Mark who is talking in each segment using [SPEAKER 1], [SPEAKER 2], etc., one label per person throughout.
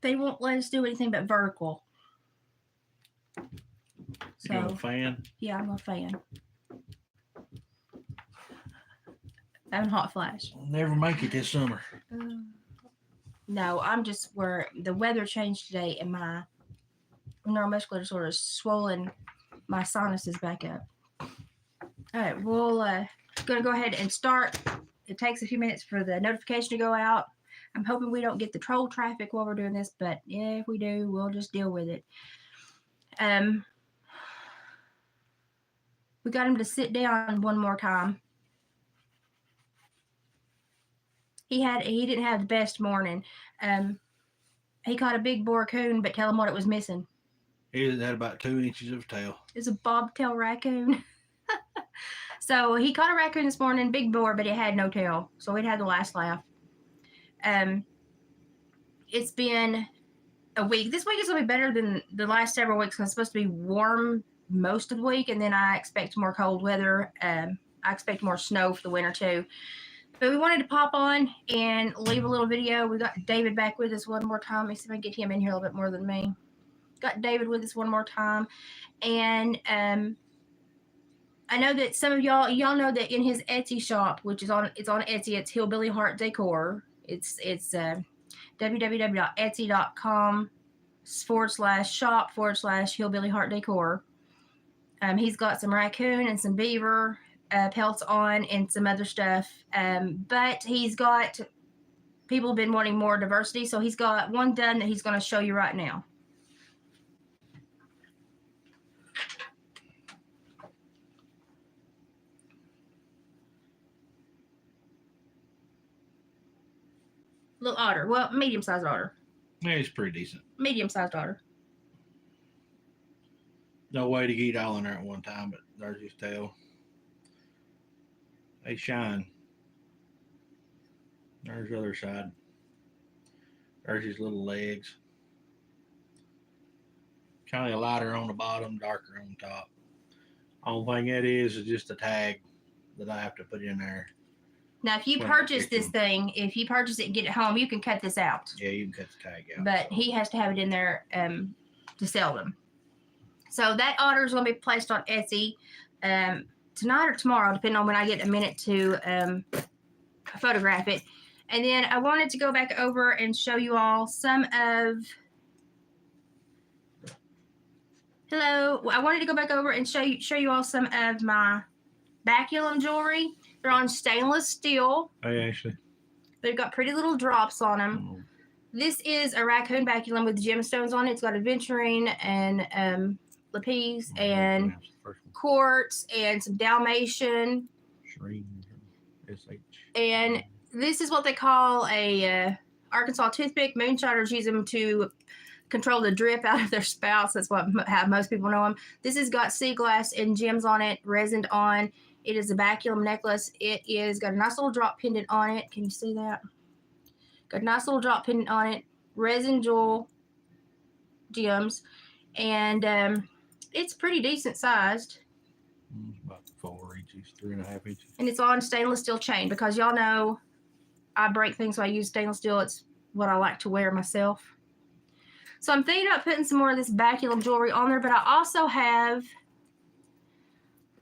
[SPEAKER 1] they won't let us do anything but vertical.
[SPEAKER 2] So, you're a fan?
[SPEAKER 1] Yeah, I'm a fan. I'm hot flash.
[SPEAKER 2] I'll never make it this summer.
[SPEAKER 1] No, I'm just where the weather changed today and my neuromuscular disorder is swollen my sinuses back up. All right, we'll going to go ahead and start. It takes a few minutes for the notification to go out. I'm hoping we don't get the troll traffic while we're doing this, but yeah, if we do, we'll just deal with it. We got him to sit down one more time. He didn't have the best morning. He caught a big boar coon, but tell him what it was missing.
[SPEAKER 2] He had about 2 inches of tail.
[SPEAKER 1] It's a bobtail raccoon. So he caught a raccoon this morning, big boar, but it had no tail. So it had the last laugh. It's been a week. This week is going to be better than the last several weeks because it's supposed to be warm most of the week, and then I expect more cold weather. I expect more snow for the winter too. But we wanted to pop on and leave a little video. We got David back with us one more time. Let me see if I can get him in here a little bit more than me. Got David with us one more time. And I know that some of y'all know that in his Etsy shop, which is on Etsy, it's Hillbilly Heart Decor. It's www.etsy.com/shop/Hillbilly Heart Decor. He's got some raccoon and some beaver pelts on and some other stuff. But he's got, people have been wanting more diversity, so he's got one done that he's going to show you right now. Little otter. Well, medium-sized otter.
[SPEAKER 2] Yeah, he's pretty decent.
[SPEAKER 1] Medium-sized otter.
[SPEAKER 2] No way to get all in there at one time, but there's his tail. They shine. There's the other side. There's his little legs. Kind of lighter on the bottom, darker on top. Only thing that is just a tag that I have to put in there.
[SPEAKER 1] Now, if you purchase this thing, if you purchase it and get it home, you can cut this out.
[SPEAKER 2] Yeah, you can cut the tag out.
[SPEAKER 1] But he has to have it in there to sell them. So that otter is going to be placed on Etsy tonight or tomorrow, depending on when I get a minute to photograph it. And then I wanted to go back over and show you all some of... Hello. I wanted to go back over and show you all some of my baculum jewelry. They're on stainless steel.
[SPEAKER 2] Hey, Ashley.
[SPEAKER 1] They've got pretty little drops on them. Oh. This is a raccoon baculum with gemstones on it. It's got aventurine and lapis and quartz and some Dalmatian. And this is what they call a Arkansas toothpick. Moonshiners use them to control the drip out of their spouts. That's how most people know them. This has got sea glass and gems on it, resined on. It is a baculum necklace. It is got a nice little drop pendant on it. Can you see that? Got a nice little drop pendant on it. Resin jewel gems. And it's pretty decent sized.
[SPEAKER 2] About 4 inches, 3.5 inches. And
[SPEAKER 1] it's on stainless steel chain because y'all know I break things, so I use stainless steel. It's what I like to wear myself. So I'm thinking about putting some more of this baculum jewelry on there, but I also have...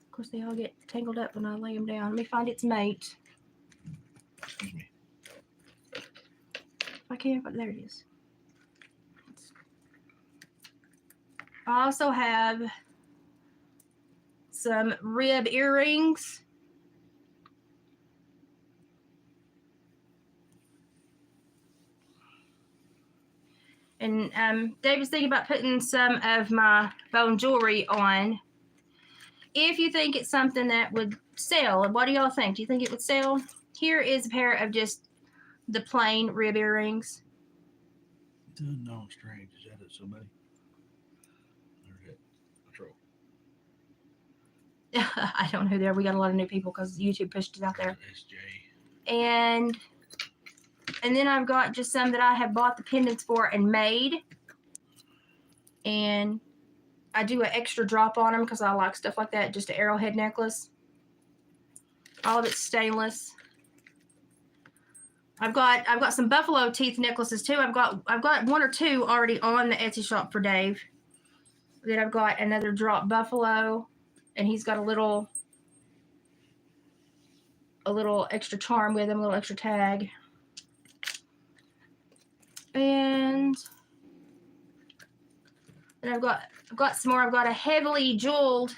[SPEAKER 1] Of course, they all get tangled up when I lay them down. Let me find its mate.
[SPEAKER 2] Excuse me.
[SPEAKER 1] If I can, but there it is. I also have some rib earrings. And David's thinking about putting some of my bone jewelry on. If you think it's something that would sell, what do y'all think? Do you think it would sell? Here is a pair of just the plain rib earrings.
[SPEAKER 2] No, strange. Is that it, somebody? There's that troll.
[SPEAKER 1] I don't know who they are. We got a lot of new people because YouTube pushed it out there.
[SPEAKER 2] SJ.
[SPEAKER 1] And then I've got just some that I have bought the pendants for and made. And I do an extra drop on them because I like stuff like that. Just an arrowhead necklace. All of it's stainless. I've got some buffalo teeth necklaces too. I've got 1 or 2 already on the Etsy shop for Dave. Then I've got another drop buffalo, and he's got a little extra charm with him, a little extra tag. And then I've got some more. I've got a heavily jeweled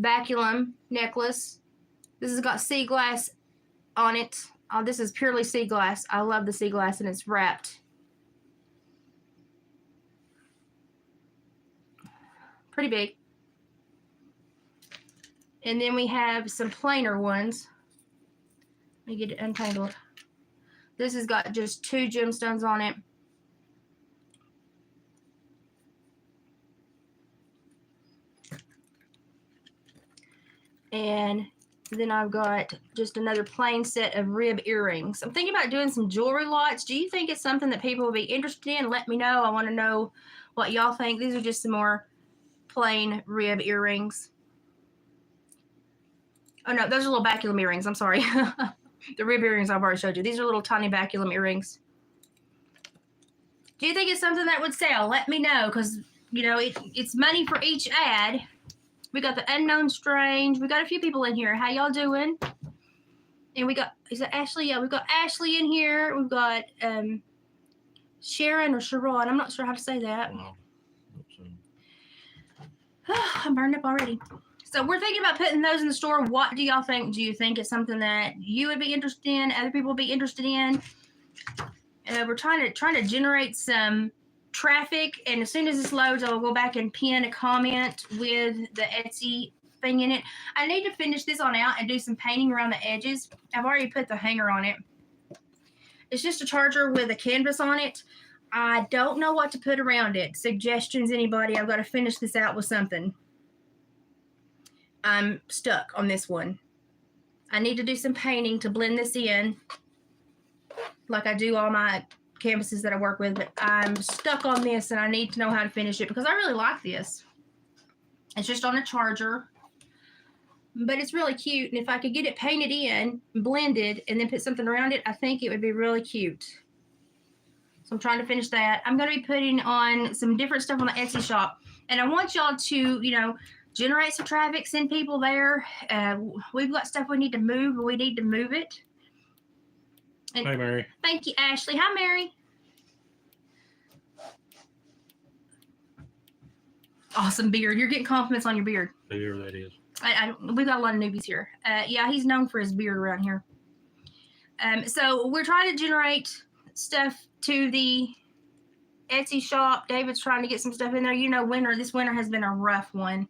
[SPEAKER 1] baculum necklace. This has got sea glass on it. Oh, this is purely sea glass. I love the sea glass, and it's wrapped. Pretty big. And then we have some plainer ones. Let me get it untangled. This has got just 2 gemstones on it. And then I've got just another plain set of rib earrings. I'm thinking about doing some jewelry lots. Do you think it's something that people will be interested in? Let me know. I want to know what y'all think. These are just some more plain rib earrings. Oh no, those are little baculum earrings. I'm sorry. The rib earrings I've already showed you. These are little tiny baculum earrings. Do you think it's something that would sell? Let me know, because, you know, it's money for each ad. We got the Unknown Strange. We got a few people in here. How y'all doing? And we got, is it Ashley? Yeah, we've got Ashley in here. We've got Sharon or Sharon. I'm not sure how to say that.
[SPEAKER 2] Wow.
[SPEAKER 1] I'm burned up already. So we're thinking about putting those in the store. What do y'all think? Do you think it's something that you would be interested in? Other people would be interested in? We're trying to generate some traffic, and as soon as this loads, I'll go back and pin a comment with the Etsy thing in it. I need to finish this on out and do some painting around the edges. I've already put the hanger on it. It's just a charger with a canvas on it. I don't know what to put around it. Suggestions, anybody? I've got to finish this out with something. I'm stuck on this one. I need to do some painting to blend this in like I do all my canvases that I work with, but I'm stuck on this, and I need to know how to finish it because I really like this. It's just on a charger, but it's really cute, and if I could get it painted in, blended, and then put something around it, I think it would be really cute. So I'm trying to finish that. I'm going to be putting on some different stuff on the Etsy shop, and I want y'all to, you know, generate some traffic, send people there. We've got stuff we need to move, but we need to move it. And
[SPEAKER 2] Hey, Mary.
[SPEAKER 1] thank you, Ashley. Hi, Mary. Awesome beard. You're getting compliments on your beard.
[SPEAKER 2] Whoever that is.
[SPEAKER 1] We've got a lot of newbies here. Yeah, he's known for his beard around here. So we're trying to generate stuff to the Etsy shop. David's trying to get some stuff in there. You know, this winter has been a rough one.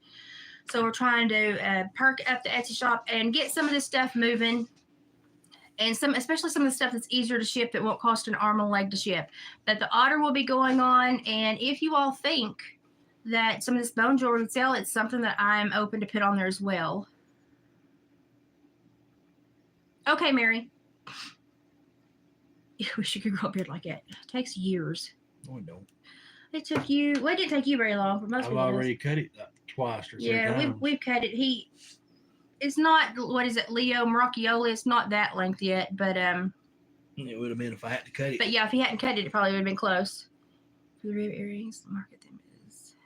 [SPEAKER 1] So we're trying to perk up the Etsy shop and get some of this stuff moving. And especially some of the stuff that's easier to ship that won't cost an arm and a leg to ship. But the otter will be going on. And if you all think that some of this bone jewelry would sell, it's something that I'm open to put on there as well. Okay, Mary. I wish you could grow a beard like that. It takes years.
[SPEAKER 2] No, I don't.
[SPEAKER 1] It took you, well, it didn't take you very long. But most
[SPEAKER 2] I've
[SPEAKER 1] people
[SPEAKER 2] already cut it twice or three times.
[SPEAKER 1] Yeah, we've cut it. It's not, what is it, Leo Maracchioli? It's not that length yet, but
[SPEAKER 2] It would have been if I had to cut it.
[SPEAKER 1] But yeah, if he hadn't cut it probably would have been close. For the rib earrings, market them is.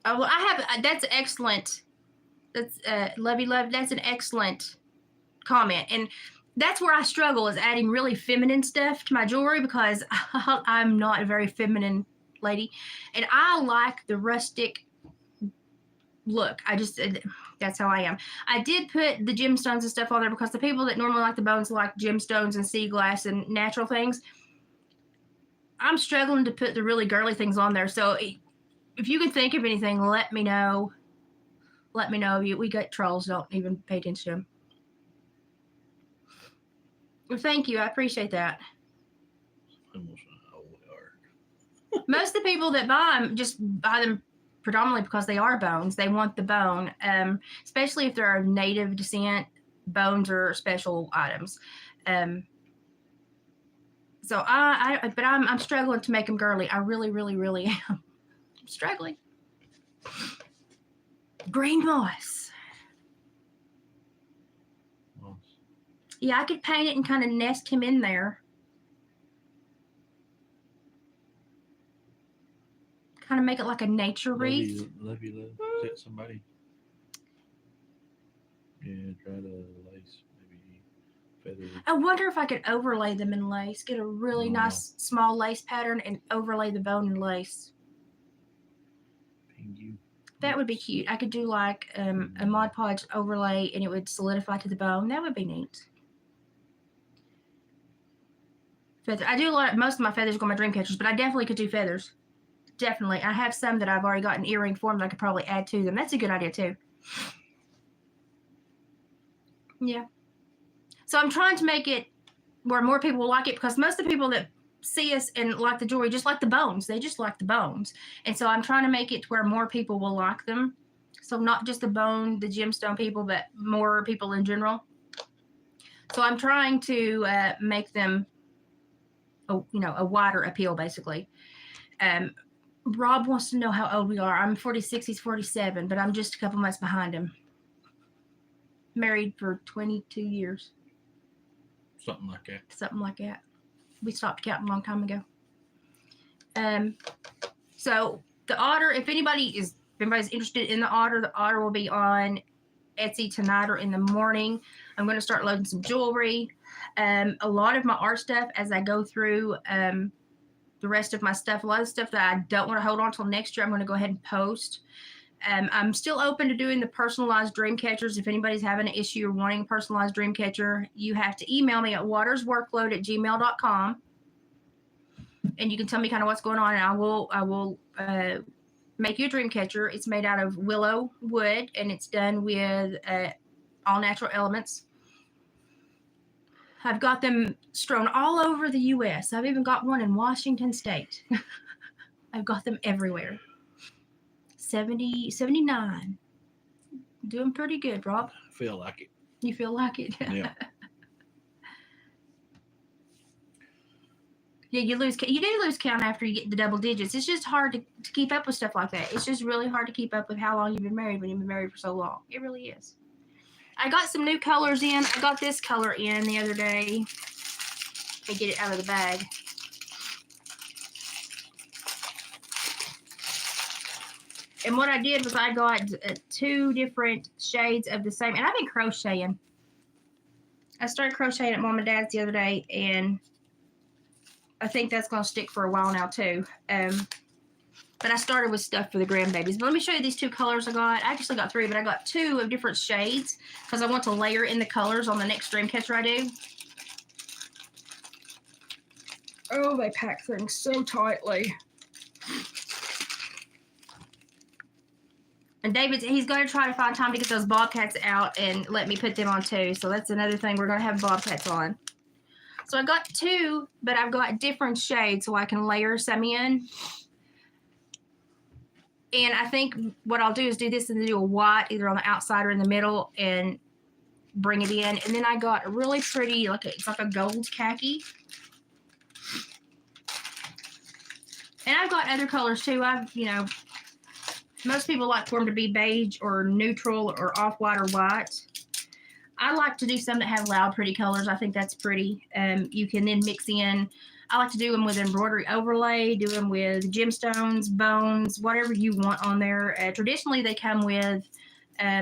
[SPEAKER 1] Oh, well, I have, that's excellent. That's, Lovey Love, that's an excellent comment. And that's where I struggle, is adding really feminine stuff to my jewelry because I'm not a very feminine lady. And I like the rustic look. That's how I am. I did put the gemstones and stuff on there because the people that normally like the bones like gemstones and sea glass and natural things. I'm struggling to put the really girly things on there. So if you can think of anything, let me know. Let me know. We got trolls, don't even pay attention to them. Well, thank you. I appreciate that. Most of the people that buy them just buy them predominantly because they are bones. They want the bone, especially if they're of native descent. Bones are special items. So I'm struggling to make them girly. I really, really, really am. I'm struggling. Green moss. Yeah, I could paint it and kind of nest him in there. Kind of make it like a nature wreath.
[SPEAKER 2] Love. Is that somebody? Yeah, try to lace maybe feathers.
[SPEAKER 1] I wonder if I could overlay them in lace. Get a really nice small lace pattern and overlay the bone in lace. That would be cute. I could do like a Mod Podge overlay and it would solidify to the bone. That would be neat. Feather. I do most of my feathers go on my dream catchers, but I definitely could do feathers. Definitely. I have some that I've already got in earring form that I could probably add to them. That's a good idea too. Yeah. So I'm trying to make it where more people will like it, because most of the people that see us and like the jewelry just like the bones. They just like the bones. And so I'm trying to make it to where more people will like them. So not just the bone, the gemstone people, but more people in general. So I'm trying to make them, a wider appeal, basically. Rob wants to know how old we are. I'm 46, he's 47, but I'm just a couple months behind him. Married for 22 years.
[SPEAKER 2] Something like that.
[SPEAKER 1] Something like that. We stopped counting a long time ago. So the otter, if anybody's interested in the otter will be on Etsy tonight or in the morning. I'm going to start loading some jewelry. A lot of my art stuff, as I go through the rest of my stuff, a lot of stuff that I don't want to hold on till next year, I'm going to go ahead and post. I'm still open to doing the personalized dream catchers. If anybody's having an issue or wanting a personalized dream catcher, you have to email me at watersworkload@gmail.com. And you can tell me kind of what's going on, and I will make you a dream catcher. It's made out of willow wood, and it's done with all natural elements. I've got them strewn all over the U.S. I've even got one in Washington State. I've got them everywhere. 79. Doing pretty good, Rob.
[SPEAKER 2] I feel like it.
[SPEAKER 1] You feel like it?
[SPEAKER 2] Yeah.
[SPEAKER 1] Yeah, you do lose count after you get the double digits. It's just hard to keep up with stuff like that. It's just really hard to keep up with how long you've been married when you've been married for so long. It really is. I got some new colors in. I got this color in the other day. Let me get it out of the bag. And what I did was I got 2 different shades of the same. And I've been crocheting. I started crocheting at Mom and Dad's the other day, and I think that's going to stick for a while now too. But I started with stuff for the grandbabies. But let me show you these 2 colors I got. I actually got 3, but I got 2 of different shades because I want to layer in the colors on the next dream catcher I do. Oh, they pack things so tightly. And he's going to try to find time to get those bobcats out and let me put them on too. So that's another thing we're going to have bobcats on. So I got 2, but I've got different shades so I can layer some in. And I think what I'll do is do this and do a white either on the outside or in the middle and bring it in. And then I got a really pretty, it's like a gold khaki. And I've got other colors too. Most people like for them to be beige or neutral or off-white or white. I like to do some that have loud, pretty colors. I think that's pretty. You can then mix in. I like to do them with embroidery overlay, do them with gemstones, bones, whatever you want on there. Traditionally, they come with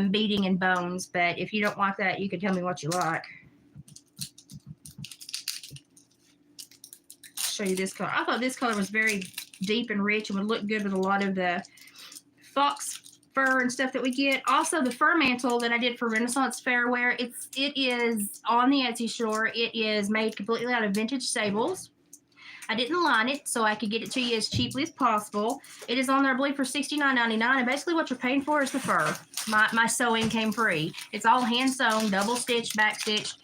[SPEAKER 1] beading and bones, but if you don't like that, you can tell me what you like. I'll show you this color. I thought this color was very deep and rich and would look good with a lot of the fox fur and stuff that we get. Also, the fur mantle that I did for Renaissance Fairwear, it is on the Etsy store. It is made completely out of vintage sables. I didn't line it, so I could get it to you as cheaply as possible. It is on there, I believe, for $69.99, and basically what you're paying for is the fur. My sewing came free. It's all hand sewn, double stitched, back stitched,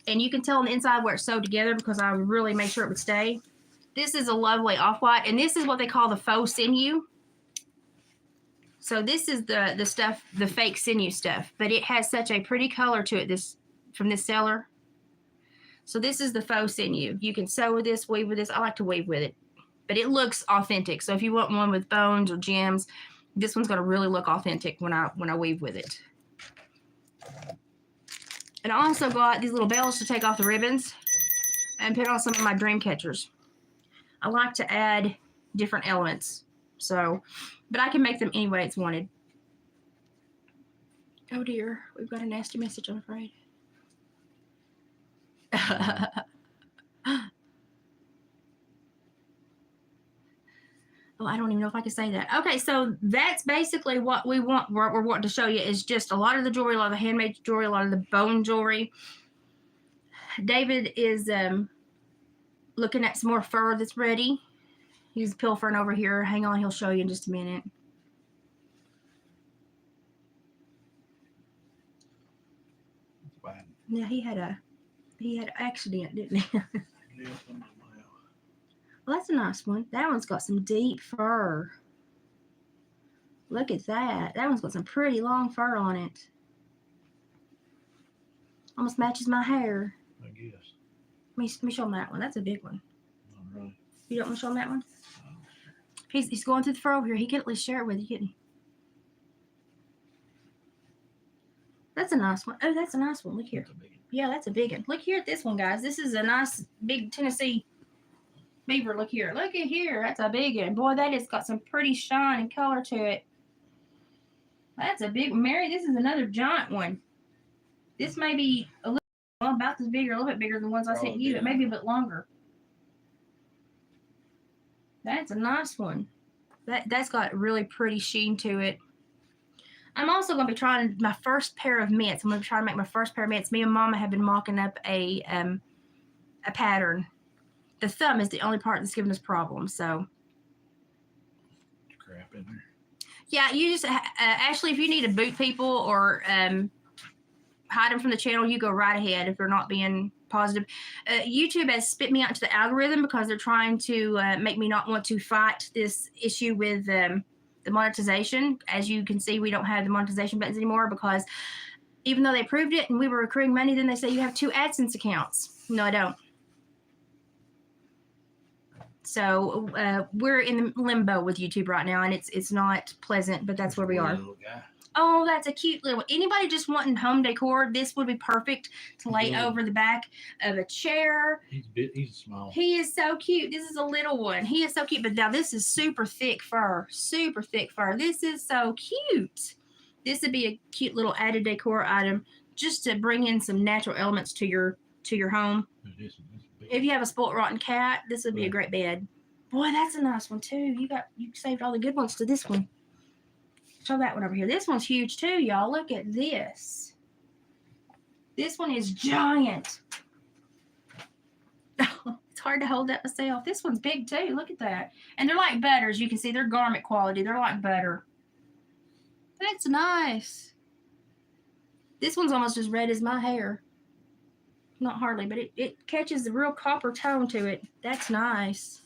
[SPEAKER 1] and you can tell on the inside where it's sewed together because I really made sure it would stay. This is a lovely off-white, and this is what they call the faux sinew. So this is the stuff, the fake sinew stuff, but it has such a pretty color to it from this seller. So this is the faux sinew. You can sew with this, weave with this. I like to weave with it, but it looks authentic. So if you want one with bones or gems, this one's going to really look authentic when I weave with it. And I also got these little bells to take off the ribbons and put on some of my dream catchers. I like to add different elements. So, but I can make them any way it's wanted. Oh dear, we've got a nasty message, I'm afraid. Oh, I don't even know if I can say that. Okay, so that's basically what we want. We're wanting to show you is just a lot of the jewelry, a lot of the handmade jewelry, a lot of the bone jewelry. David is looking at some more fur that's ready. He's pilfering over here. Hang on, he'll show you in just a minute.
[SPEAKER 2] Bad.
[SPEAKER 1] Yeah, he had an accident, didn't he? Well, that's a nice one. That one's got some deep fur. Look at that. That one's got some pretty long fur on it. Almost matches my hair.
[SPEAKER 2] I guess.
[SPEAKER 1] Let me show him that one. That's a big one.
[SPEAKER 2] Not really.
[SPEAKER 1] You don't want to show him that one? He's going through the fur over here. He can at least share it with you, couldn't he? That's a nice one. Oh, that's a nice one. Look here.
[SPEAKER 2] That's a big one.
[SPEAKER 1] Yeah, that's a big one. Look here at this one, guys. This is a nice big Tennessee beaver. Look here. Look at here. That's a big one. Boy, that has got some pretty shine and color to it. That's a big one. Mary, this is another giant one. This may be a little, well, about this big or a little bit bigger than the ones I sent you, but maybe a bit longer. That's a nice one. That's got really pretty sheen to it. I'm also going to be trying my first pair of mitts. I'm going to try to make my first pair of mitts. Me and Mama have been mocking up a pattern. The thumb is the only part that's giving us problems. So,
[SPEAKER 2] Crap in there.
[SPEAKER 1] yeah, you just Ashley, if you need to boot people or hide them from the channel, you go right ahead. If they're not being positive, YouTube has spit me out into the algorithm because they're trying to make me not want to fight this issue with the monetization. As you can see, we don't have the monetization buttons anymore because even though they approved it and we were accruing money, then they say you have 2 AdSense accounts. No, I don't. So we're in limbo with YouTube right now, and it's not pleasant, but that's where we are.
[SPEAKER 2] Little guy.
[SPEAKER 1] Oh, that's a cute little. Anybody just wanting home decor, this would be perfect to lay
[SPEAKER 2] Yeah.
[SPEAKER 1] over the back of a chair.
[SPEAKER 2] He's small.
[SPEAKER 1] He is so cute. This is a little one. He is so cute. But now this is super thick fur. Super thick fur. This is so cute. This would be a cute little added decor item just to bring in some natural elements to your home. If you have a spoiled rotten cat, this would be a great bed. Boy, that's a nice one too. You saved all the good ones to this one. Show that one over here. This one's huge too, y'all. Look at this. This one is giant. It's hard to hold that myself. This one's big too. Look at that. And they're like butter, as you can see. They're garment quality. They're like butter. That's nice. This one's almost as red as my hair. Not hardly, but it catches the real copper tone to it. That's nice.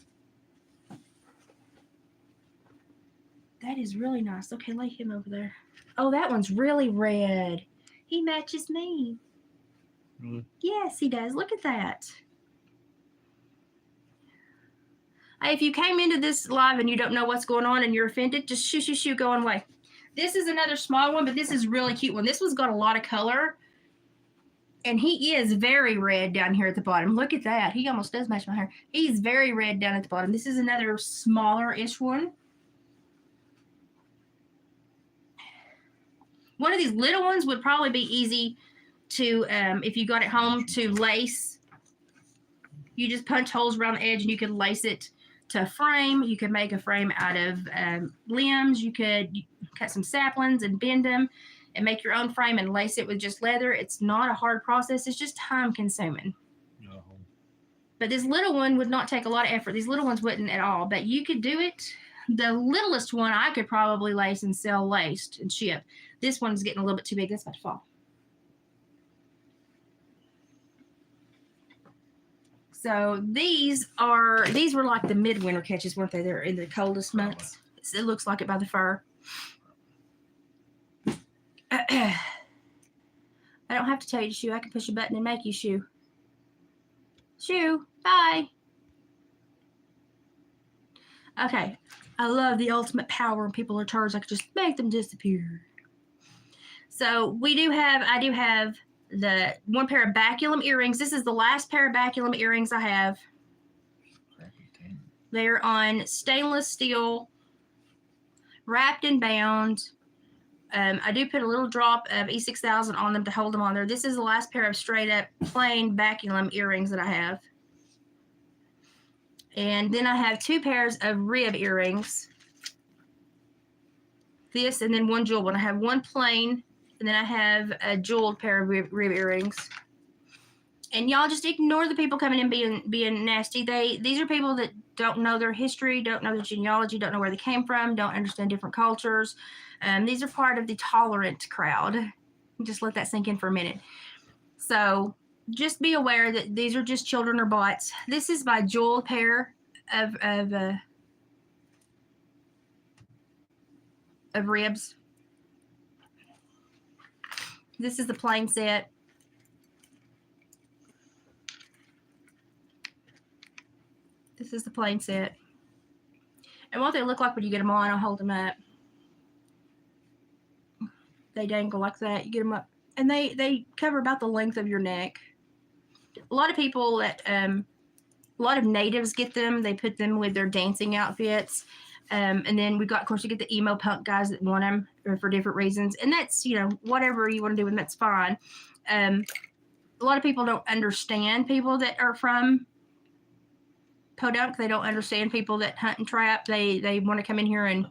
[SPEAKER 1] That is really nice. Okay, lay him over there. Oh, that one's really red. He matches me.
[SPEAKER 2] Really?
[SPEAKER 1] Yes, he does. Look at that. Hey, if you came into this live and you don't know what's going on and you're offended, just shoo, going away. This is another small one, but this is a really cute one. This one's got a lot of color. And he is very red down here at the bottom. Look at that. He almost does match my hair. He's very red down at the bottom. This is another smaller-ish one. One of these little ones would probably be easy to, if you got it home, to lace. You just punch holes around the edge and you could lace it to a frame. You could make a frame out of limbs. You could cut some saplings and bend them and make your own frame and lace it with just leather. It's not a hard process. It's just time consuming.
[SPEAKER 2] No.
[SPEAKER 1] But this little one would not take a lot of effort. These little ones wouldn't at all, but you could do it. The littlest one I could probably lace and sell laced and ship. This one's getting a little bit too big. That's about to fall. So these were like the midwinter catches, weren't they? They're in the coldest months. It looks like it by the fur. I don't have to tell you to shoo. I can push a button and make you shoo. Shoo. Bye. Okay. I love the ultimate power when people are turds. I could just make them disappear. So I do have the one pair of baculum earrings. This is the last pair of baculum earrings I have. They're on stainless steel, wrapped and bound. I do put a little drop of E6000 on them to hold them on there. This is the last pair of straight up plain baculum earrings that I have. And then I have 2 pairs of rib earrings. This and then one jeweled one. I have one plain, and then I have a jeweled pair of rib earrings. And y'all just ignore the people coming in being nasty. These are people that don't know their history, don't know their genealogy, don't know where they came from, don't understand different cultures. These are part of the tolerant crowd. Just let that sink in for a minute. So just be aware that these are just children or bots. This is my jeweled pair of ribs. This is the plain set. This is the plain set. And what they look like when you get them on, I'll hold them up. They dangle like that. You get them up. And they cover about the length of your neck. A lot of people that, a lot of natives get them. They put them with their dancing outfits. And then of course, you get the emo punk guys that want them for different reasons. And that's, whatever you want to do with them, that's fine. A lot of people don't understand people that are from Podunk. They don't understand people that hunt and trap. They want to come in here and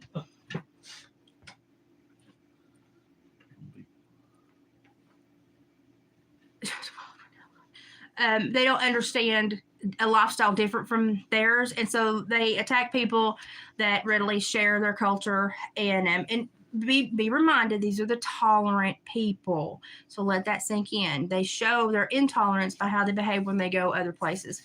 [SPEAKER 1] they don't understand a lifestyle different from theirs, and so they attack people that readily share their culture. And be reminded, these are the tolerant people. So let that sink in. They show their intolerance by how they behave when they go other places.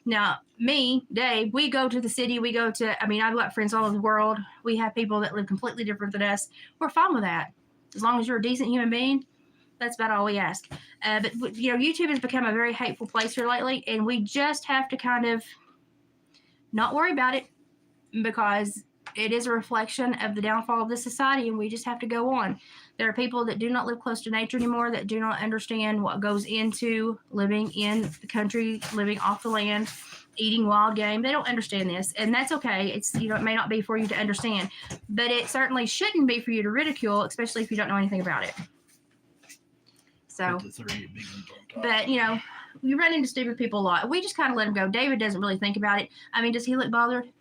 [SPEAKER 1] Now, me, Dave, we go to the city. I've got friends all over the world. We have people that live completely different than us. We're fine with that. As long as you're a decent human being, that's about all we ask. But YouTube has become a very hateful place here lately, and we just have to kind of not worry about it, because it is a reflection of the downfall of this society, and we just have to go on. There are people that do not live close to nature anymore, that do not understand what goes into living in the country, living off the land, eating wild game. They don't understand this, and that's okay. It's, it may not be for you to understand, but it certainly shouldn't be for you to ridicule, especially if you don't know anything about it. So, but you run into stupid people a lot. We just kind of let him go. David doesn't really think about it. Does he look bothered?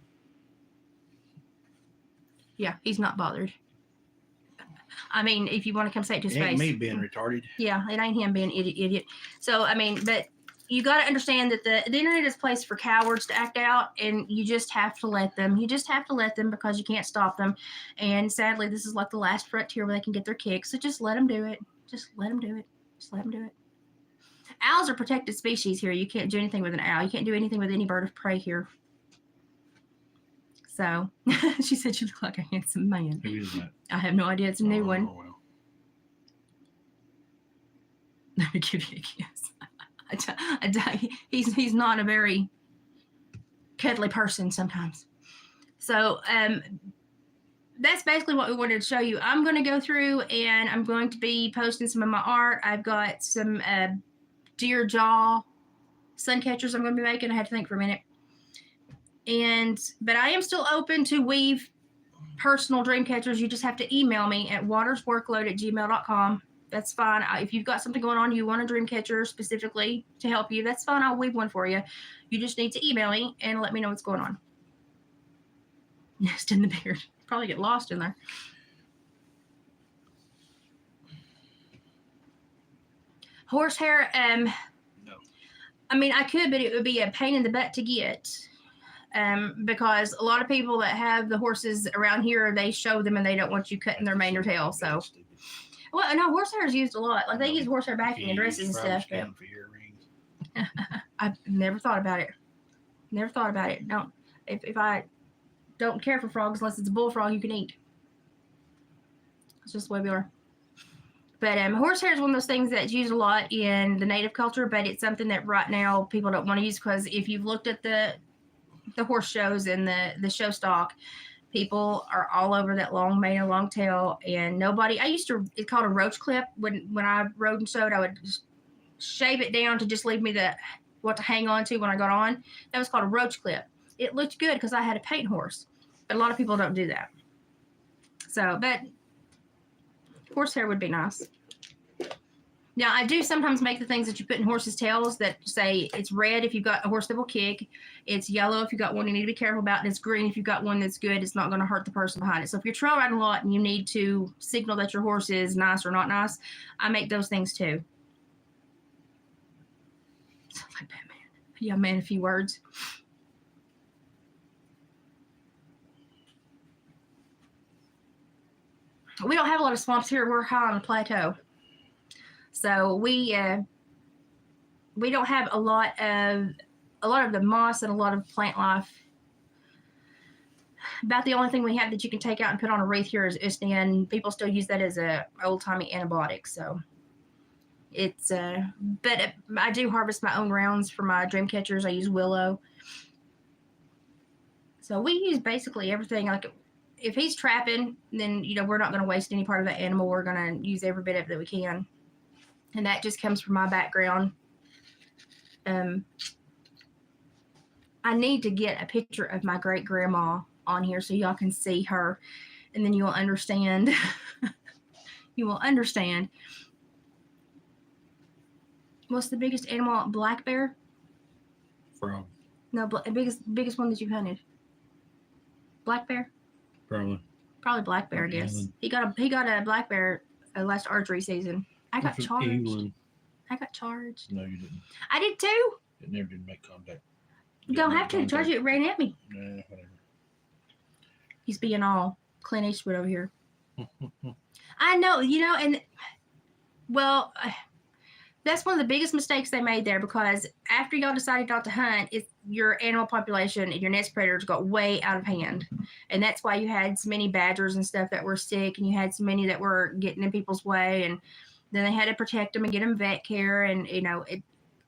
[SPEAKER 1] Yeah, he's not bothered. If you want to come say it to his face.
[SPEAKER 2] It ain't me being retarded.
[SPEAKER 1] Yeah, it ain't him being an idiot. So, but you got to understand that the internet is a place for cowards to act out, and you just have to let them. You just have to let them, because you can't stop them. And sadly, this is like the last frontier where they can get their kicks. So just let them do it. Just let them do it. Just let them do it. Owls are protected species here. You can't do anything with an owl. You can't do anything with any bird of prey here. So, she said you look like a handsome man.
[SPEAKER 2] Who is that?
[SPEAKER 1] I have no idea. It's a new one.
[SPEAKER 2] Well.
[SPEAKER 1] Let me give you a kiss. He's not a very cuddly person sometimes. So, that's basically what we wanted to show you. I'm going to go through and I'm going to be posting some of my art. I've got some deer jaw sun catchers I'm going to be making. I had to think for a minute. But I am still open to weave personal dream catchers. You just have to email me at watersworkload@gmail.com. That's fine. If you've got something going on, you want a dream catcher specifically to help you, that's fine. I'll weave one for you. You just need to email me and let me know what's going on. Nest in the beard. Probably get lost in there. Horsehair,
[SPEAKER 2] No.
[SPEAKER 1] I could, but it would be a pain in the butt to get. Because a lot of people that have the horses around here, they show them and they don't want you cutting their mane or tail. So, well, no, horsehair is used a lot. Like they use horsehair backing and dresses and stuff. But
[SPEAKER 2] For earrings.
[SPEAKER 1] I've never thought about it. Never thought about it. Don't. If I don't care for frogs unless it's a bullfrog you can eat. It's just the way we are. But horsehair is one of those things that's used a lot in the native culture, but it's something that right now people don't want to use, because if you've looked at the horse shows and the show stock, people are all over that long mane or long tail, and nobody. It's called a roach clip. When I rode and showed, I would just shave it down to just leave me what to hang on to when I got on. That was called a roach clip. It looked good because I had a paint horse, but a lot of people don't do that. So, but horsehair would be nice. Now, I do sometimes make the things that you put in horses' tails that say it's red if you've got a horse that will kick, it's yellow if you've got one you need to be careful about, and it's green if you've got one that's good, it's not going to hurt the person behind it. So if you're trail riding a lot and you need to signal that your horse is nice or not nice, I make those things too. Sounds like Batman. Yeah, man, a few words. We don't have a lot of swamps here. We're high on a plateau. So we don't have a lot of the moss and a lot of plant life. About the only thing we have that you can take out and put on a wreath here is Isnian. People still use that as a old-timey antibiotic. So it's but I do harvest my own rounds for my dream catchers. I use willow. So we use basically everything. Like if he's trapping, then we're not going to waste any part of the animal. We're going to use every bit of it that we can. And that just comes from my background. I need to get a picture of my great grandma on here so y'all can see her, and then you'll understand. You will understand. What's the biggest animal? Black bear?
[SPEAKER 2] Frog.
[SPEAKER 1] No, biggest one that you've hunted. Black bear?
[SPEAKER 2] Probably
[SPEAKER 1] black bear. I guess he got a black bear last archery season. I got charged.
[SPEAKER 2] England.
[SPEAKER 1] I got charged.
[SPEAKER 2] No, you didn't.
[SPEAKER 1] I did too.
[SPEAKER 2] It never did make contact.
[SPEAKER 1] You don't have to charge it. It ran at me.
[SPEAKER 2] Nah, whatever.
[SPEAKER 1] He's being all Clint Eastwood over here. I know, and well, that's one of the biggest mistakes they made there, because after y'all decided not to hunt, your animal population and your nest predators got way out of hand. And that's why you had so many badgers and stuff that were sick, and you had so many that were getting in people's way, and then they had to protect them and get them vet care. And,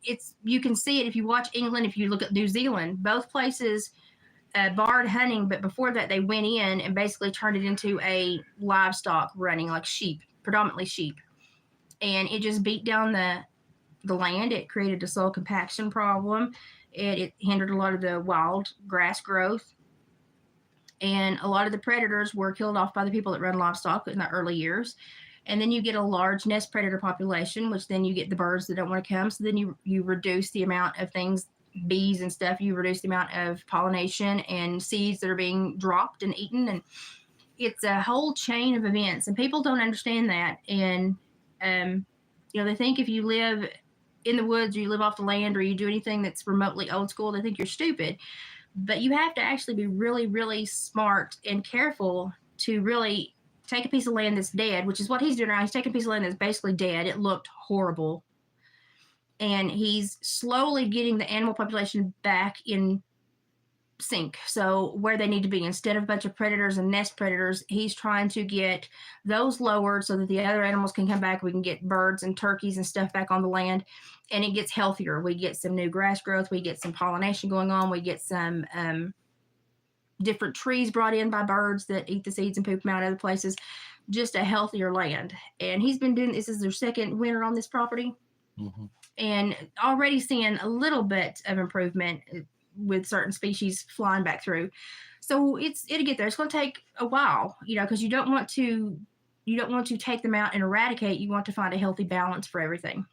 [SPEAKER 1] it's you can see it if you watch England, if you look at New Zealand, both places barred hunting, but before that they went in and basically turned it into a livestock running, like sheep, predominantly sheep. And it just beat down the land. It created a soil compaction problem. It hindered a lot of the wild grass growth. And a lot of the predators were killed off by the people that run livestock in the early years. And then you get a large nest predator population, which then you get the birds that don't want to come. So then you reduce the amount of things, bees and stuff. You reduce the amount of pollination and seeds that are being dropped and eaten. And it's a whole chain of events. And people don't understand that. And, they think if you live in the woods or you live off the land or you do anything that's remotely old school, they think you're stupid. But you have to actually be really, really smart and careful to really take a piece of land that's dead, which is what he's doing now. He's taking a piece of land that's basically dead. It looked horrible. And he's slowly getting the animal population back in sync. So where they need to be, instead of a bunch of predators and nest predators, he's trying to get those lowered so that the other animals can come back. We can get birds and turkeys and stuff back on the land, and it gets healthier. We get some new grass growth. We get some pollination going on. We get some different trees brought in by birds that eat the seeds and poop them out other places. Just a healthier land. And he's been doing this is their second winter on this property.
[SPEAKER 2] Mm-hmm.
[SPEAKER 1] And already seeing a little bit of improvement with certain species flying back through. So it'll get there. It's going to take a while, because you don't want to take them out and eradicate. You want to find a healthy balance for everything.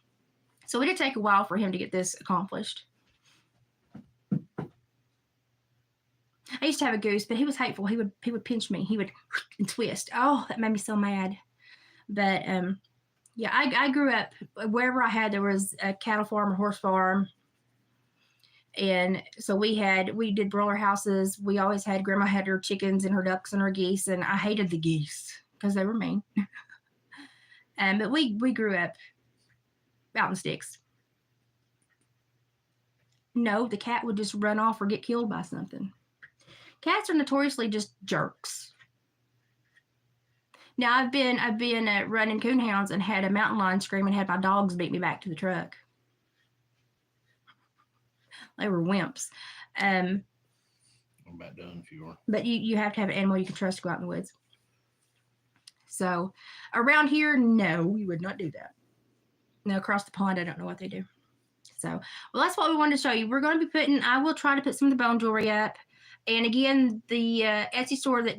[SPEAKER 1] So it'll take a while for him to get this accomplished. I used to have a goose, but he was hateful. He would pinch me. He would and twist. Oh, that made me so mad. But yeah, I grew up wherever I had, there was a cattle farm or horse farm. And so we did broiler houses. We always had, grandma had her chickens and her ducks and her geese, and I hated the geese because they were mean. But we grew up out in the sticks. No, the cat would just run off or get killed by something. Cats are notoriously just jerks. Now I've been running coonhounds and had a mountain lion scream and had my dogs beat me back to the truck. They were wimps.
[SPEAKER 2] I'm about done if you are.
[SPEAKER 1] But you have to have an animal you can trust to go out in the woods. So around here, no, we would not do that. No, across the pond, I don't know what they do. So, well, that's what we wanted to show you. We're going to be putting, I will try to put some of the bone jewelry up. And again, the Etsy store that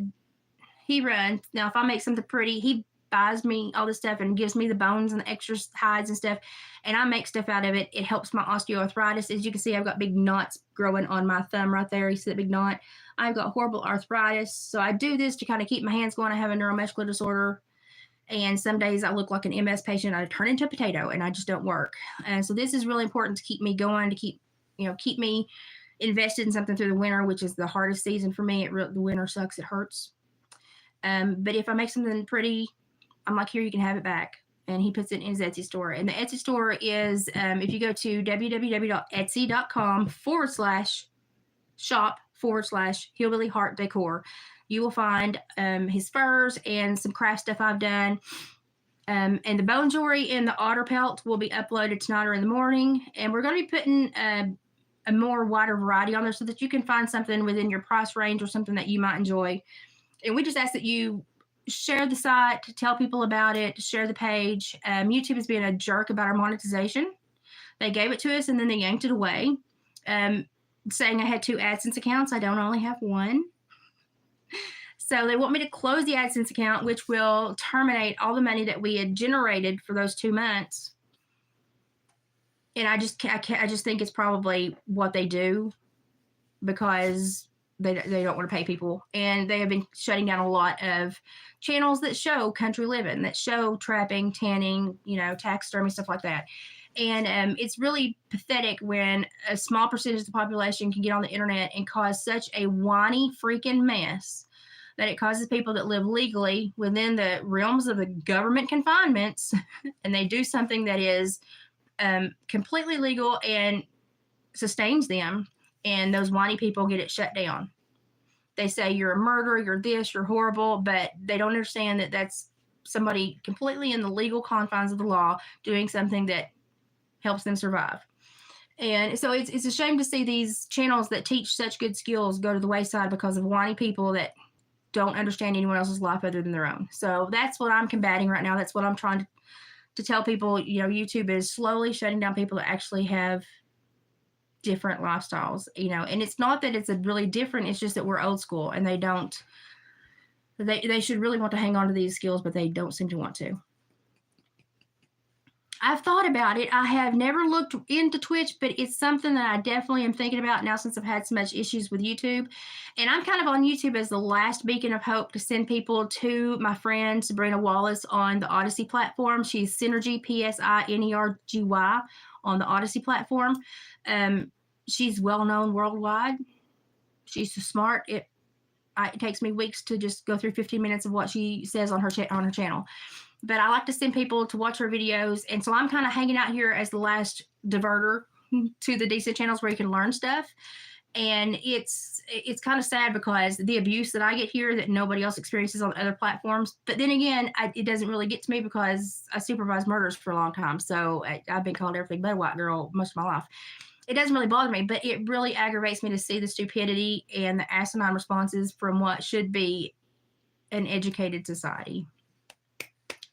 [SPEAKER 1] he runs, now if I make something pretty, he buys me all this stuff and gives me the bones and the extra hides and stuff. And I make stuff out of it. It helps my osteoarthritis. As you can see, I've got big knots growing on my thumb right there. You see that big knot? I've got horrible arthritis. So I do this to kind of keep my hands going. I have a neuromuscular disorder. And some days I look like an MS patient. I turn into a potato and I just don't work. And so this is really important to keep me going, to keep me invested in something through the winter, which is the hardest season for me. The winter sucks. It hurts. But if I make something pretty, I'm like, here, you can have it back. And he puts it in his Etsy store. And the Etsy store is, if you go to www.etsy.com/shop/Hillbilly Heart Decor, you will find his furs and some craft stuff I've done. And the bone jewelry and the otter pelt will be uploaded tonight or in the morning. And we're going to be putting a more wider variety on there so that you can find something within your price range or something that you might enjoy. And we just ask that you share the site, tell people about it, share the page. YouTube has been a jerk about our monetization. They gave it to us and then they yanked it away, saying I had 2 AdSense accounts. I don't, only have 1. So they want me to close the AdSense account, which will terminate all the money that we had generated for those 2 months. And I just think it's probably what they do because they don't want to pay people. And they have been shutting down a lot of channels that show country living, that show trapping, tanning, taxidermy, stuff like that. And it's really pathetic when a small percentage of the population can get on the internet and cause such a whiny freaking mess that it causes people that live legally within the realms of the government confinements, and they do something that is completely legal and sustains them, and those whiny people get it shut down. They say you're a murderer, you're this, you're horrible, but they don't understand that that's somebody completely in the legal confines of the law doing something that helps them survive. And so it's a shame to see these channels that teach such good skills go to the wayside because of whiny people that don't understand anyone else's life other than their own. So that's what I'm combating right now. That's what I'm trying to tell people. YouTube is slowly shutting down people that actually have different lifestyles, and it's not that it's a really different, it's just that we're old school and they should really want to hang on to these skills, but they don't seem to want to. I've thought about it. I have never looked into Twitch, but it's something that I definitely am thinking about now since I've had so much issues with YouTube. And I'm kind of on YouTube as the last beacon of hope to send people to my friend Sabrina Wallace on the Odyssey platform. She's Synergy, P-S-I-N-E-R-G-Y, on the Odyssey platform. She's well-known worldwide. She's so smart. It takes me weeks to just go through 15 minutes of what she says on her channel. But I like to send people to watch her videos. And so I'm kind of hanging out here as the last diverter to the decent channels where you can learn stuff. And it's kind of sad because the abuse that I get here that nobody else experiences on other platforms. But then again, it doesn't really get to me because I supervised murders for a long time. So I've been called everything but a white girl most of my life. It doesn't really bother me, but it really aggravates me to see the stupidity and the asinine responses from what should be an educated society.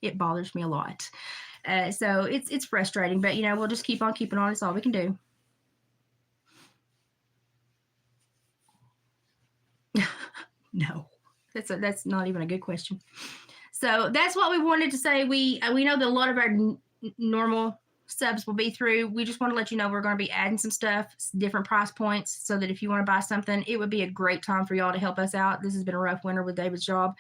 [SPEAKER 1] It bothers me a lot. So it's frustrating, but we'll just keep on keeping on. It's all we can do. No, that's not even a good question. So that's what we wanted to say. We know that a lot of our normal subs will be through. We just want to let you know we're going to be adding some stuff, different price points, so that if you want to buy something, it would be a great time for y'all to help us out. This has been a rough winter with David's job.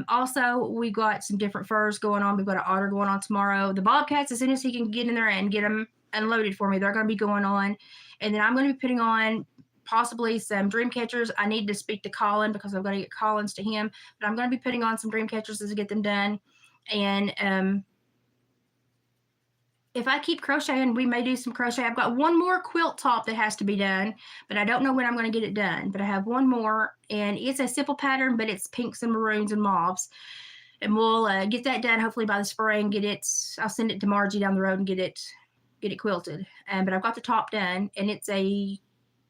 [SPEAKER 1] Also, we got some different furs going on. We've got an otter going on tomorrow. The bobcats, as soon as he can get in there and get them unloaded for me, they're going to be going on. And then I'm going to be putting on possibly some dream catchers. I need to speak to Colin because I've got to get Collins to him. But I'm going to be putting on some dream catchers as I get them done. And if I keep crocheting, we may do some crochet. I've got one more quilt top that has to be done, but I don't know when I'm going to get it done. But I have one more, and it's a simple pattern, but it's pinks and maroons and mauves. And we'll get that done hopefully by the spring. I'll send it to Margie down the road and get it quilted. But I've got the top done, and it's a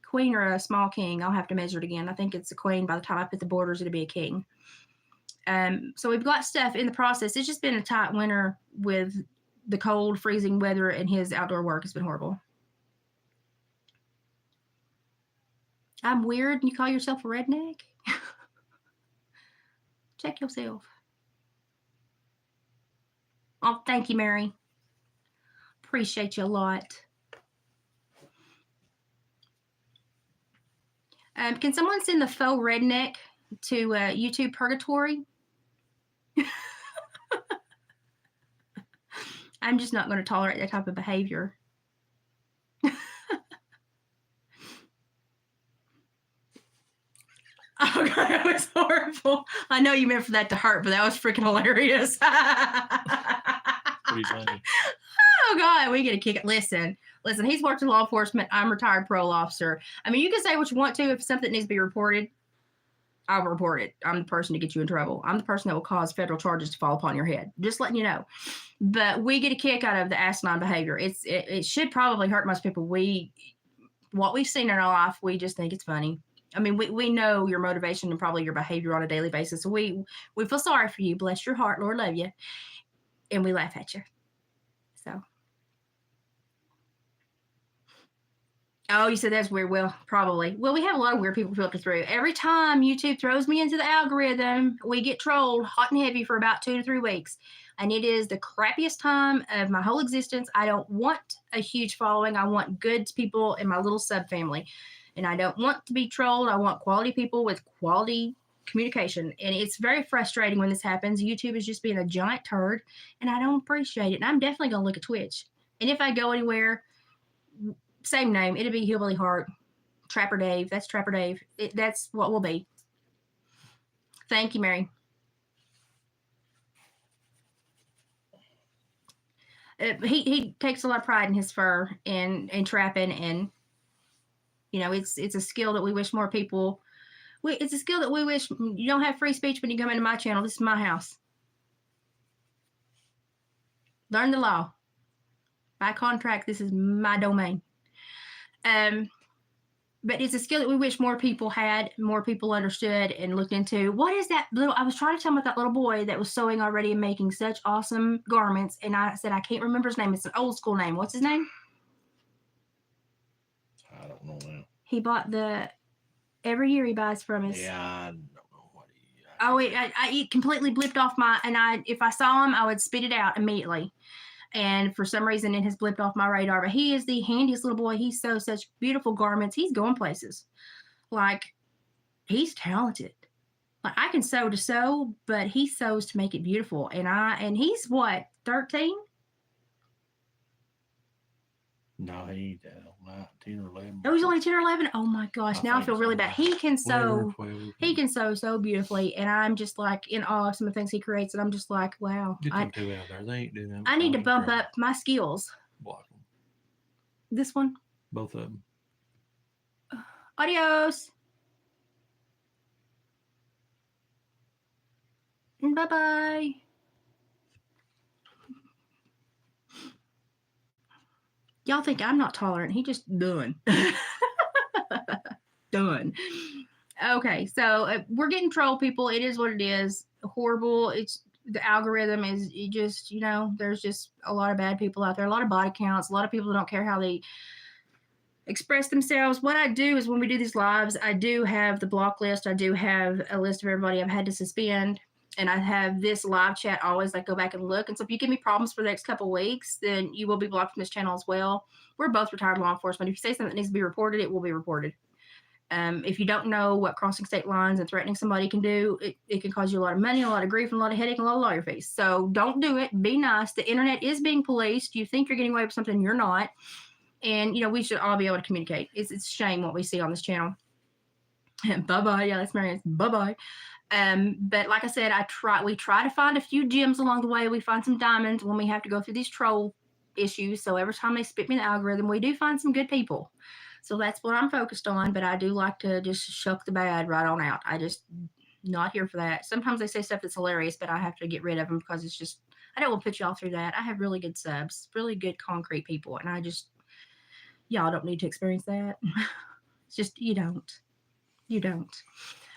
[SPEAKER 1] queen or a small king. I'll have to measure it again. I think it's a queen. By the time I put the borders, it'll be a king. So we've got stuff in the process. It's just been a tight winter with the cold, freezing weather, and his outdoor work has been horrible. I'm weird and you call yourself a redneck? Check yourself. Oh, thank you, Mary. Appreciate you a lot. Can someone send the faux redneck to YouTube Purgatory? I'm just not going to tolerate that type of behavior. Oh, God, that was horrible. I know you meant for that to hurt, but that was freaking hilarious.
[SPEAKER 2] Pretty funny.
[SPEAKER 1] Oh, God, we get a kick. Listen, he's worked in law enforcement. I'm a retired parole officer. I mean, you can say what you want to. If something needs to be reported, I'll report it. I'm the person to get you in trouble. I'm the person that will cause federal charges to fall upon your head. Just letting you know. But we get a kick out of the asinine behavior. It should probably hurt most people. What we've seen in our life, we just think it's funny. I mean, we know your motivation and probably your behavior on a daily basis. So we feel sorry for you. Bless your heart. Lord love you. And we laugh at you. So. Oh, you said that's weird. Well, probably. Well, we have a lot of weird people filter through. Every time YouTube throws me into the algorithm, we get trolled hot and heavy for about 2 to 3 weeks. And it is the crappiest time of my whole existence. I don't want a huge following. I want good people in my little sub-family. And I don't want to be trolled. I want quality people with quality communication. And it's very frustrating when this happens. YouTube is just being a giant turd, and I don't appreciate it. And I'm definitely going to look at Twitch. And if I go anywhere, same name. It'll be Hillbilly Heart. Trapper Dave. That's Trapper Dave. That's what we'll be. Thank you, Mary. He takes a lot of pride in his fur and trapping, and you know, it's a skill that we wish more people. It's a skill that we wish. You don't have free speech when you come into my channel. This is my house. Learn the law. By contract, this is my domain. But it's a skill that we wish more people had, more people understood and looked into. What is that little? I was trying to tell about that little boy that was sewing already and making such awesome garments, and I said I can't remember his name. It's an old school name. What's his name?
[SPEAKER 2] I don't know now.
[SPEAKER 1] He bought every year he buys from us.
[SPEAKER 2] Yeah, I don't know what he.
[SPEAKER 1] I completely blipped off if I saw him, I would spit it out immediately. And for some reason, it has blipped off my radar. But he is the handiest little boy. He sews such beautiful garments. He's going places. Like, he's talented. Like, I can sew to sew, but he sews to make it beautiful. And he's what, 13?
[SPEAKER 2] No, he's 10 or 11.
[SPEAKER 1] Oh, he's only 10 or 11? Oh my gosh, now I feel really bad. He can sew.
[SPEAKER 2] 12.
[SPEAKER 1] He can sew so beautifully, and I'm just like in awe of some of the things he creates, and I'm just like, wow.
[SPEAKER 2] Get them two out there. They ain't doing that.
[SPEAKER 1] I need to bump up my skills.
[SPEAKER 2] Block them.
[SPEAKER 1] This one?
[SPEAKER 2] Both of them.
[SPEAKER 1] Adios. Bye-bye. Y'all think I'm not tolerant. He just done. Done. Okay, so we're getting troll people. It is what it is. Horrible. It's the algorithm is just, you know, there's just a lot of bad people out there, a lot of body counts, a lot of people who don't care how they express themselves. What I do is when we do these lives, I do have the block list. I do have a list of everybody I've had to suspend. And I have this live chat always like go back and look. And so if you give me problems for the next couple of weeks, then you will be blocked from this channel as well. We're both retired law enforcement. If you say something that needs to be reported, it will be reported. If you don't know what crossing state lines and threatening somebody can do, it can cause you a lot of money, a lot of grief, and a lot of headache, and a lot of lawyer fees. So don't do it. Be nice. The internet is being policed. You think you're getting away with something, you're not. And, you know, we should all be able to communicate. It's a shame what we see on this channel. Bye-bye. Yeah, that's Marianne's. Bye-bye. But like I said, we try to find a few gems along the way. We find some diamonds when we have to go through these troll issues. So every time they spit me in the algorithm, we do find some good people. So that's what I'm focused on. But I do like to just shuck the bad right on out. I just not here for that. Sometimes they say stuff that's hilarious, but I have to get rid of them because it's just, I don't want to put y'all through that. I have really good subs, really good concrete people. And I just, y'all don't need to experience that. It's just, you don't. You don't.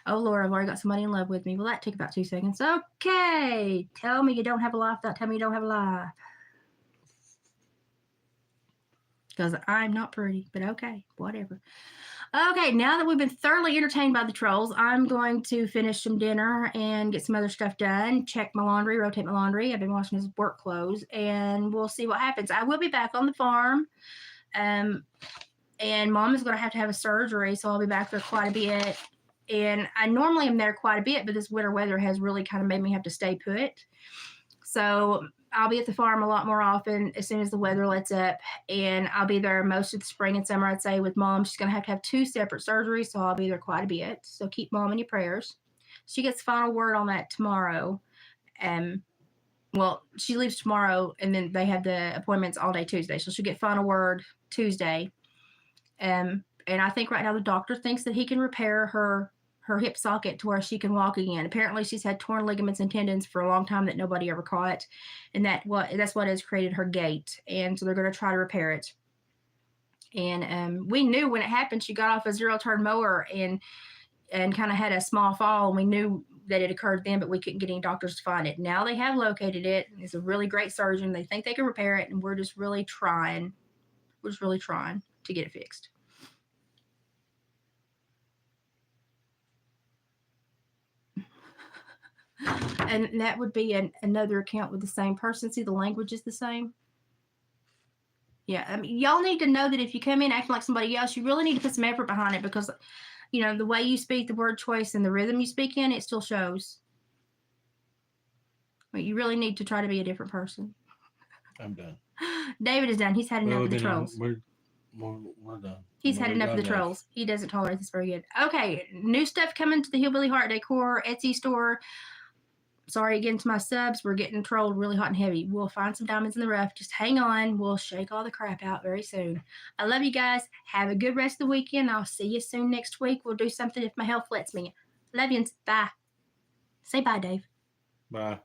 [SPEAKER 1] Oh, Laura, I've already got somebody in love with me. Well, that took about 2 seconds. Okay. Tell me you don't have a life. Don't tell me you don't have a life. because I'm not pretty, but okay, whatever. Okay, now that we've been thoroughly entertained by the trolls, I'm going to finish some dinner and get some other stuff done, check my laundry, rotate my laundry. I've been washing his work clothes, and we'll see what happens. I will be back on the farm. And Mom is going to have a surgery, so I'll be back there quite a bit. And I normally am there quite a bit, but this winter weather has really kind of made me have to stay put. So I'll be at the farm a lot more often as soon as the weather lets up, and I'll be there most of the spring and summer. I'd say with Mom, she's going to have 2 separate surgeries, so I'll be there quite a bit. So keep Mom in your prayers. She gets final word on that tomorrow. Well, she leaves tomorrow, and then they have the appointments all day Tuesday, so she'll get final word Tuesday. And I think right now the doctor thinks that he can repair her hip socket to where she can walk again. Apparently, she's had torn ligaments and tendons for a long time that nobody ever caught, and that's what has created her gait. And so they're going to try to repair it. And we knew when it happened, she got off a zero-turn mower and kind of had a small fall, and we knew that it occurred then, but we couldn't get any doctors to find it. Now they have located it. It's a really great surgeon. They think they can repair it, and we're just really trying. We're just really trying to get it fixed. And that would be another account with the same person. See, the language is the same. Yeah, I mean, y'all need to know that if you come in acting like somebody else, you really need to put some effort behind it, because, the way you speak, the word choice, and the rhythm you speak in, it still shows. But you really need to try to be a different person.
[SPEAKER 2] I'm done.
[SPEAKER 1] David is done. He's had enough of the trolls.
[SPEAKER 2] We're done.
[SPEAKER 1] He's had enough of the trolls. He doesn't tolerate this very good. Okay, new stuff coming to the Hillbilly Heart Decor Etsy store. Sorry again to my subs. We're getting trolled really hot and heavy. We'll find some diamonds in the rough. Just hang on. We'll shake all the crap out very soon. I love you guys. Have a good rest of the weekend. I'll see you soon next week. We'll do something if my health lets me. Love yous. Bye. Say bye, Dave.
[SPEAKER 2] Bye.